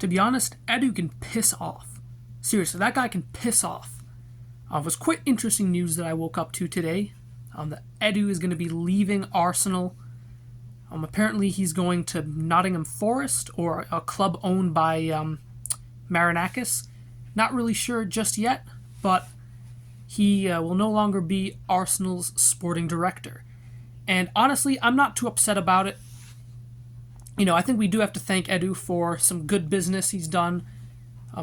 To be honest, Edu can piss off. Seriously, that guy can piss off. It was quite interesting news that I woke up to today. That Edu is going to be leaving Arsenal. Apparently he's going to Nottingham Forest, or a club owned by Marinakis. Not really sure just yet, but he will no longer be Arsenal's sporting director. And honestly, I'm not too upset about it. I think we do have to thank Edu for some good business he's done.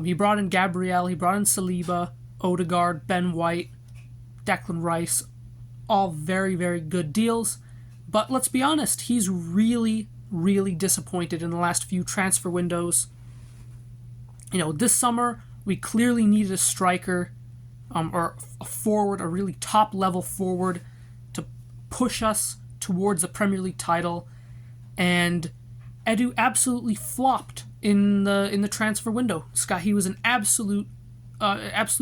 He brought in Gabriel, he brought in Saliba, Odegaard, Ben White, Declan Rice, all very, very good deals. But let's be honest, he's really, really disappointed in the last few transfer windows. This summer, we clearly needed a striker, or a forward, a really top-level forward, to push us towards the Premier League title. And Edu absolutely flopped in the transfer window. Scott, he was an absolute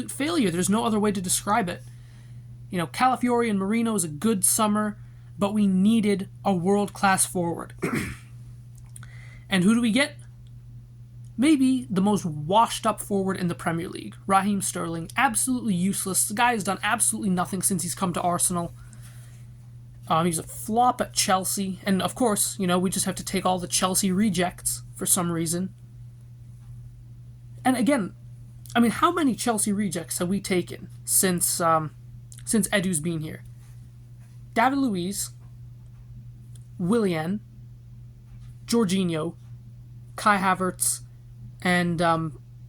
failure. There's no other way to describe it. Calafiori and Marino is a good summer, but we needed a world-class forward. And who do we get? Maybe the most washed-up forward in the Premier League, Raheem Sterling. Absolutely useless. The guy has done absolutely nothing since he's come to Arsenal. He's a flop at Chelsea. And, of course, we just have to take all the Chelsea rejects for some reason. And, again, how many Chelsea rejects have we taken since Edu's been here? David Luiz, Willian, Jorginho, Kai Havertz, and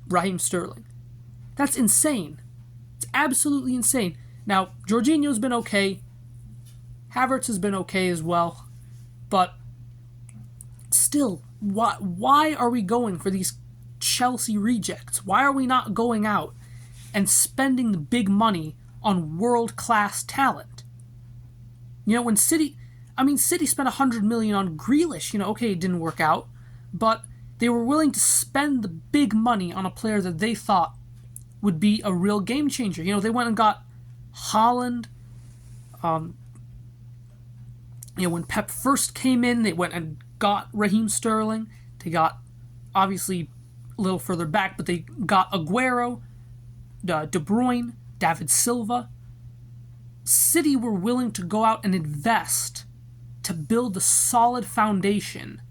Raheem Sterling. That's insane. It's absolutely insane. Now, Jorginho's been okay. Havertz has been okay as well. But still, why are we going for these Chelsea rejects? Why are we not going out and spending the big money on world-class talent? When City spent $100 million on Grealish. Okay, it didn't work out, but they were willing to spend the big money on a player that they thought would be a real game changer. They went and got Haaland. When Pep first came in, they went and got Raheem Sterling. They got, obviously, a little further back, but they got Aguero, De Bruyne, David Silva. City were willing to go out and invest to build a solid foundation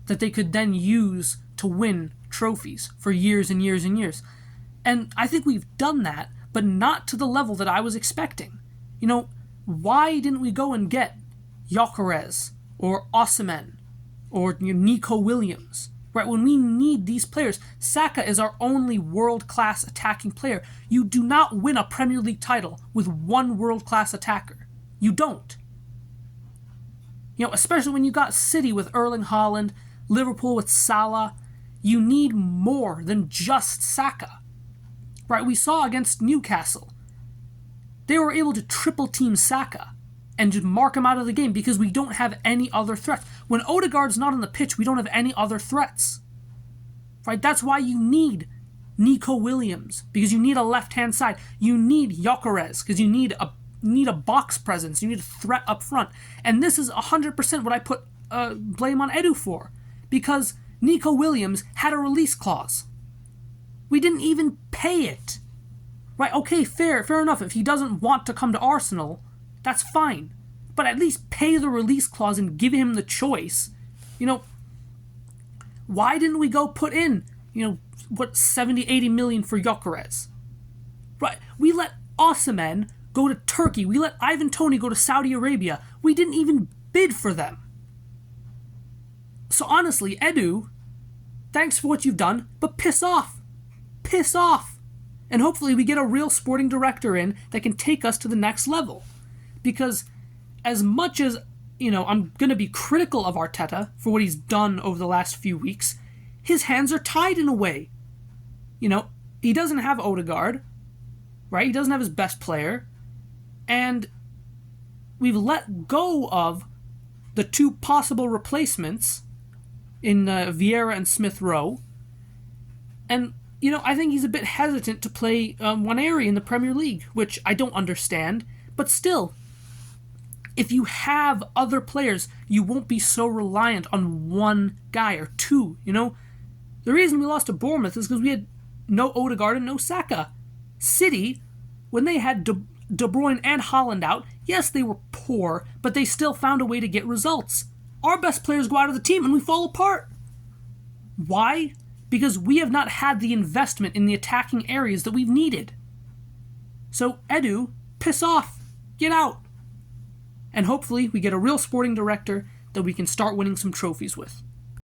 that they could then use to win trophies for years and years and years. And I think we've done that, but not to the level that I was expecting. Why didn't we go and get Gyökeres or Osimhen or Nico Williams? Right, when we need these players, Saka is our only world-class attacking player. You do not win a Premier League title with one world-class attacker. You don't. Especially when you got City with Erling Haaland, Liverpool with Salah. You need more than just Saka. Right, we saw against Newcastle. They were able to triple-team Saka and just mark him out of the game because we don't have any other threats. When Odegaard's not on the pitch, we don't have any other threats. Right? That's why you need Nico Williams, because you need a left-hand side. You need Gyökeres, because you need a box presence. You need a threat up front. And this is 100% what I put blame on Edu for, because Nico Williams had a release clause. We didn't even pay it. Right? Okay, fair enough. If he doesn't want to come to Arsenal, that's fine. But at least pay the release clause and give him the choice. Why didn't we go put in, 70, 80 million for Gyökeres? Right. We let Osimhen go to Turkey. We let Ivan Toney go to Saudi Arabia. We didn't even bid for them. So honestly, Edu, thanks for what you've done, but piss off. Piss off. And hopefully we get a real sporting director in that can take us to the next level. Because as much as, I'm going to be critical of Arteta for what he's done over the last few weeks, his hands are tied in a way. He doesn't have Odegaard, right? He doesn't have his best player. And we've let go of the two possible replacements in Vieira and Smith Rowe. And, I think he's a bit hesitant to play Nwaneri in the Premier League, which I don't understand. But still, if you have other players, you won't be so reliant on one guy or two, The reason we lost to Bournemouth is because we had no Odegaard and no Saka. City, when they had De Bruyne and Haaland out, yes, they were poor, but they still found a way to get results. Our best players go out of the team and we fall apart. Why? Because we have not had the investment in the attacking areas that we've needed. So, Edu, piss off. Get out. And hopefully we get a real sporting director that we can start winning some trophies with.